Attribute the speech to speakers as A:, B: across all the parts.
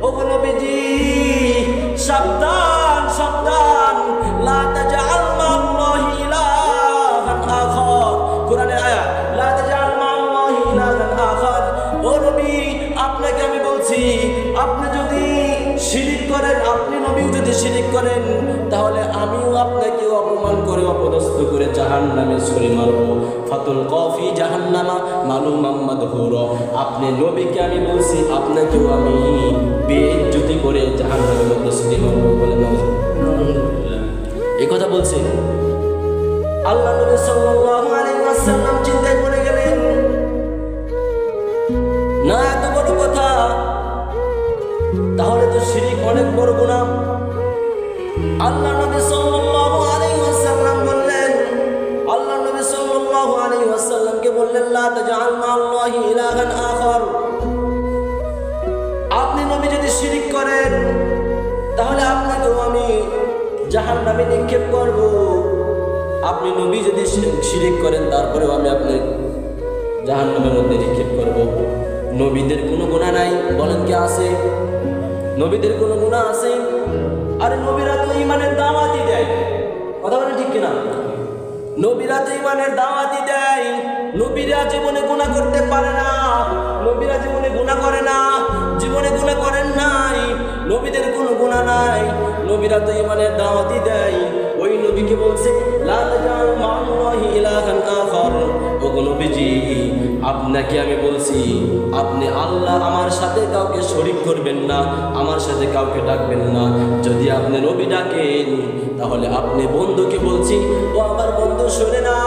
A: ওগো নবীজি সাবধান সাবধান, লা তাজআল মা'আল্লাহি ইলাহান আখার, কোরআনের আয়াত, লা তাজআল মা'আল্লাহি ইলাহান আখার। ও নবী আপনাকে আমি বলছি, আপনি যদি শিরিক করেন, আপনি নবী যদি শিরিক করেন, তাহলে আমিও আপনাকে অপমান করে অপদস্থ করে জাহান্নামে ছুঁড়ে মারব। ফাতুল কফি জাহান্নামা মালুমাম মাদহুরা, আপনি নবীকে আমি বলছি, আপনাকেও আমি বেইজ্জতি করে জাহান্নামের মধ্যে ছুঁড়ে মারব বলে এই কথা বলছে। আল্লাহ নবী সাল্লাল্লাহু আলাইহি ওয়াসাল্লাম চিন্তায় পড়ে গেলেন, না এত বড় কথা, তাহলে তো শিরিক অনেক বড় গুনাহ। আল্লাহ নবী সাল্লাল্লাহু আলাইহি ওয়াসাল্লাম বললেন, আল্লাহ নবী সাল্লাল্লাহু আলাইহি ওয়াসাল্লামকে বললেন, লা তাজআল মা'আল্লাহি ইলাহান আখার, আপনি নবী যদি শিরিক করেন, তাহলে আপনাকেও আমি জাহান্নামে নিক্ষেপ করব। আপনি নবী যদি শিরিক করেন, তারপরেও আমি আপনাকে জাহান্নামের মধ্যে নিক্ষেপ করব। নবীদের কোনো গুনাহ নাই, বলেন কি আছে? নবীদের কোনো গুনাহ আছে? আরে নবীরা তো ঈমানের দাওয়াতই দেয়, কথা বলেন ঠিক কিনা? নবীরা তো ঈমানের দাওয়াতই দেয়। নবীরা জীবনে গুনাহ করতে পারে না, নবীরা জীবনে গুনাহ করে না, জীবনে গুনাহ করেন নাই, নবীদের কোনো গুনাহ নাই, নবীরা তো ঈমানের দাওয়াতই দেয়। ওই নবীকে বলছে, লা তাজআল মা'আল্লাহি ইলাহান আখার, ওগো নবীজি আপনাকে আমি বলছি, আপনি আল্লাহ আমার সাথে কাউকে শরীক করবেন না, আমার সাথে কাউকে ডাকবেন না। যদি আপনি নবী ডাকেন, তাহলে আপনি বন্ধুকে বলছি, ও আমার বন্ধু শুনে না,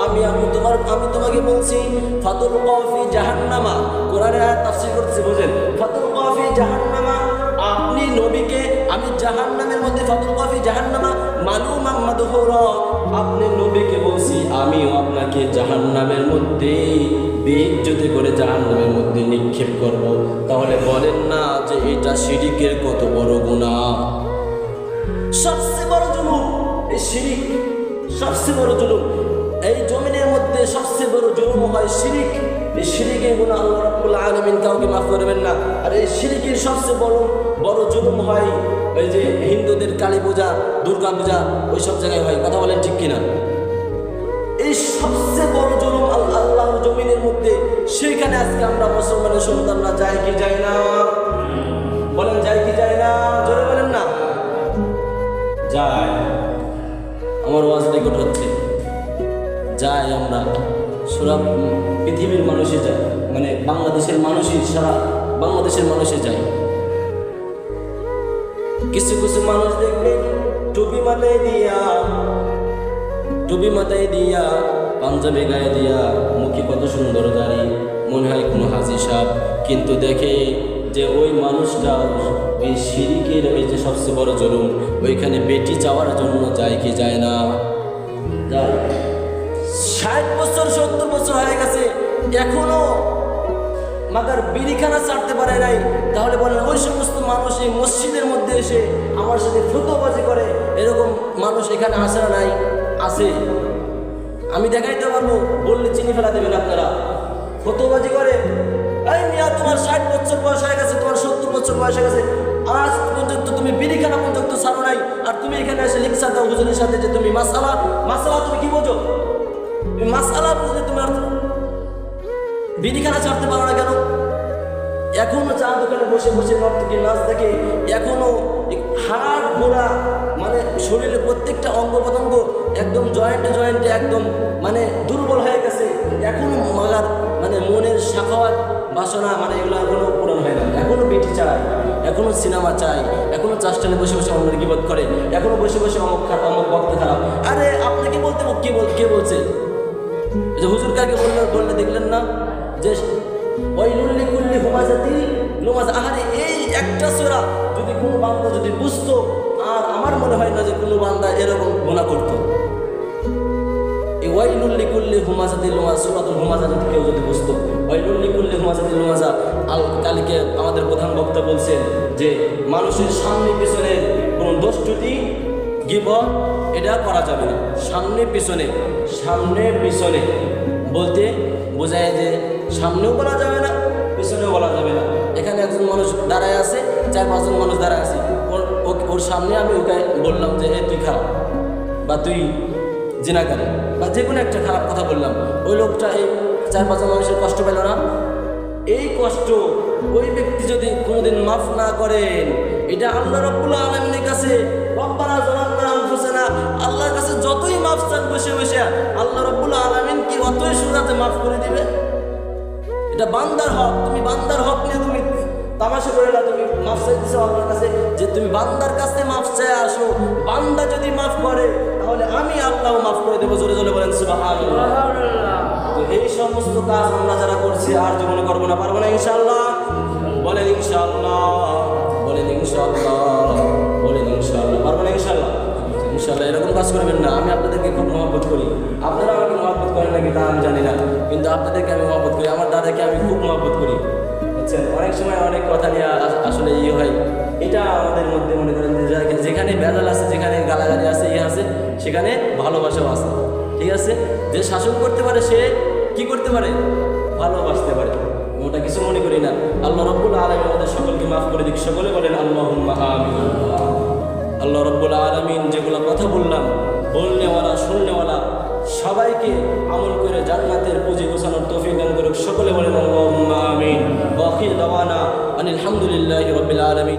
A: আমি তোমাকে বলছি, ফাতুল কফি জাহান্নামা, কোরআনের আয়াত তাফসীর করতেছি, বুঝেন? ফাতুল কফি জাহান্নামা, আপনি নবীকে আমি জাহান্নামের মধ্যে, ফাতুল কফি জাহান্নামা মালুমাম মাদহুরা, আপনি নবীকে বলছি, আমিও আপনাকে জাহান্নামের মধ্যে বেইজ্জতি করে জাহান্নামের মধ্যে নিক্ষেপ করব। তাহলে বলেন না যে এটা শিরিকের কত বড় গুনাহ? সবচেয়ে বড় জুলুম এই শিরিক, সবচেয়ে বড় জুলুম। এই জমিনের মধ্যে সবচেয়ে বড় জুলুম হয় শিরিক। এই শিরিকের গুনাহ আল্লাহ রাব্বুল আলামিন কাউকে মাফ করবেন না। আর এই শিরিকের সবচেয়ে বড় জুলুম হয় ওই যে হিন্দুদের কালী পূজা, দুর্গা পূজা, ওই সব জায়গায় হয়, কথা বলেন ঠিক কিনা? এই সবচেয়ে বড় জুলুম আল্লাহর জমিনের মধ্যে, সেইখানে আজকে আমরা মুসলমানের সন্তানরা যায় কি যায় না? বলেন যায় কি যায় না? জোরে বলেন না। যায়। আমার ওয়াজ রেকর্ড হচ্ছে, যাই আমরা সারা পৃথিবীর মানুষে যায়, মানে বাংলাদেশের মানুষই, সারা বাংলাদেশের মানুষে যায়। কিছু কিছু মানুষ দেখবেন টুপি মাথায় দিয়া পাঞ্জাবি গায়ে দিয়া, মুখে কত সুন্দর দাড়ি, মনে হয় কোনো হাজি সাহেব, কিন্তু দেখে যে ওই মানুষটা ওই শিরিকের ওই যে সবচেয়ে বড় জুলুম, ওইখানে বেটি চাওয়ার জন্য যায় কি যায় না? যায়। 60 বছর 70 বছর হয়ে গেছে, এখনো মাগার বিড়িখানা ছাড়তে পারে নাই। তাহলে বলেন ওই সমস্ত মানুষ এই মসজিদের মধ্যে এসে আমার সাথে ফতোয়াবাজি করে, এরকম মানুষ এখানে আসে না? নাই, আছে। আমি দেখাইতে পারবো, বললে চিনি ফেলা দেবেন আপনারা। ফতোয়াবাজি করে, এই মিয়া তোমার 60 বছর বয়স হয়ে গেছে, তোমার 70 বছর বয়স হয়ে গেছে, আজ পর্যন্ত তুমি বিড়িখানা পর্যন্ত ছাড়ো নাই, আর তুমি এখানে এসে লিখছা দাও হুজুরের সাথে যে তুমি মাসালা তুমি কি বোঝো? তুমি মাসালা বুঝলে তুমি আর বিড়িখানা ছাড়তে পারো না কেন? এখনো চা দোকানে বসে বসে নর্তকী নাচ দেখে, এখনো হাড় গোড়া, মানে শরীরের প্রত্যেকটা অঙ্গ প্রত্যঙ্গ একদম জয়েন্টে একদম মানে দুর্বল হয়ে গেছে। এখনো মাগার মানে মনের শাখাওয়াত বাসনা, মানে এগুলো এখনো পূরণ হয় না। এখনো বেটি চায়, এখনো সিনেমা চায়, এখনো চাষটানে বসে বসে অন্যের গীবত করে, এখনো বসে বসে অমুক বক্তা খারাপ। আরে আপনাকে বলতে কে বলছে? যে হুজুর কাকে বললে দেখলেন না যে ওয়াইলুল লিকুল্লি হুমাযাতিল লুমাযা। আরে এই একটা সূরা যদি কোনো বান্দা যদি বুঝতো, আর আমার মনে হয় না যে কোনো বান্দা এরকম গুনাহ করতো। এই ওয়াইলুল লিকুল্লি হুমাযাতিল লুমাযা, সূরাতুল হুমাযা যদি কেউ যদি বুঝতো, ওয়াইলুল লিকুল্লি হুমাযাতিল লুমাযা। কালকে আমাদের প্রধান বক্তা বলছেন যে মানুষের সামনে পিছনে কোনো দোষ ত্রুটি গীবত এটা করা যাবে না। সামনে পিছনে বলতে বোঝায় যে সামনেও বলা যাবে না, পিছনেও বলা যাবে না। এখানে একজন মানুষ দাঁড়ায় আছে, 4-5 জন মানুষ দাঁড়ায় আছে, ওর সামনে আমি ওকে বললাম যে তুই খারাপ বা তুই জিনাকারী বা যে কোনো একটা খারাপ কথা বললাম, ওই লোকটা এই 4-5 জন মানুষের কষ্ট পেল না? এই কষ্ট ওই ব্যক্তি যদি কোনোদিন মাফ না করেন, এটা আল্লাহ রাব্বুল আলামিনের কাছে রব্বানা যালামনা আনফুসানা, আল্লাহর কাছে যতই মাফ চান বসে বসে, আল্লাহ রাব্বুল আলামিন কি অতই সোজাতে মাফ করে দিবে? এটা বান্দার হক, তুমি বান্দার হক নিয়ে তুমি তামাশা করে না, তুমি মাফ চাইতেছো আল্লাহর কাছে যে তুমি বান্দার কাছে মাফ চাই আসো, বান্দা যদি মাফ করে তাহলে আমি আল্লাহ মাফ করে দেবো। জোরে জোরে বলেন সুবহানাল্লাহ। তো এই সমস্ত কাজ আমরা যারা করছি আর জীবনে করবো না, পারবো না ইনশাআল্লাহ? বলেন ইনশাআল্লাহ, বলেন ইনশাআল্লাহ, বলেন ইনশাআল্লাহ, পারবো না ইনশাআল্লাহ? ইনশাআল্লাহ এরকম কাজ করবেন না। আমি আপনাদেরকে খুব মহব্বত করি, আপনারা আমাকে মহব্বত করেন নাকি তা আমি জানি না, কিন্তু আপনাদেরকে আমি মহব্বত করি, আমার দাদাকে আমি খুব মহব্বত করি, বুঝছেন? অনেক সময় অনেক কথা নিয়ে আসলে ইয়ে হয়, এটা আমাদের মধ্যে মনে করেন যে যেখানে ভেজাল আছে, যেখানে গালাগালি আছে, ইয়ে আছে, সেখানে ভালোবাসাও আছে, ঠিক আছে? যে শাসন করতে পারে সে কি করতে পারে? ভালোবাসতে পারে। ওটা কিছু মনে করি না। আল্লাহ রাব্বুল আলামিন আমাদের সকলকে মাফ করে দিক, সকলে বলেন আল্লাহুম্মা আমিন। আল্লাহ রাব্বুল আলামিন যেগুলো কথা বললাম, বলনেওয়ালা শুননেওয়ালা সবাইকে আমল করে জান্নাতের পুঁজি গোছানোর তৌফিক দান করুক, সকলে বলেন আল্লাহুম্মা আমিন। ওয়া আখির দাওয়ানা আনিল হামদুলিল্লাহি রাব্বিল আলামিন।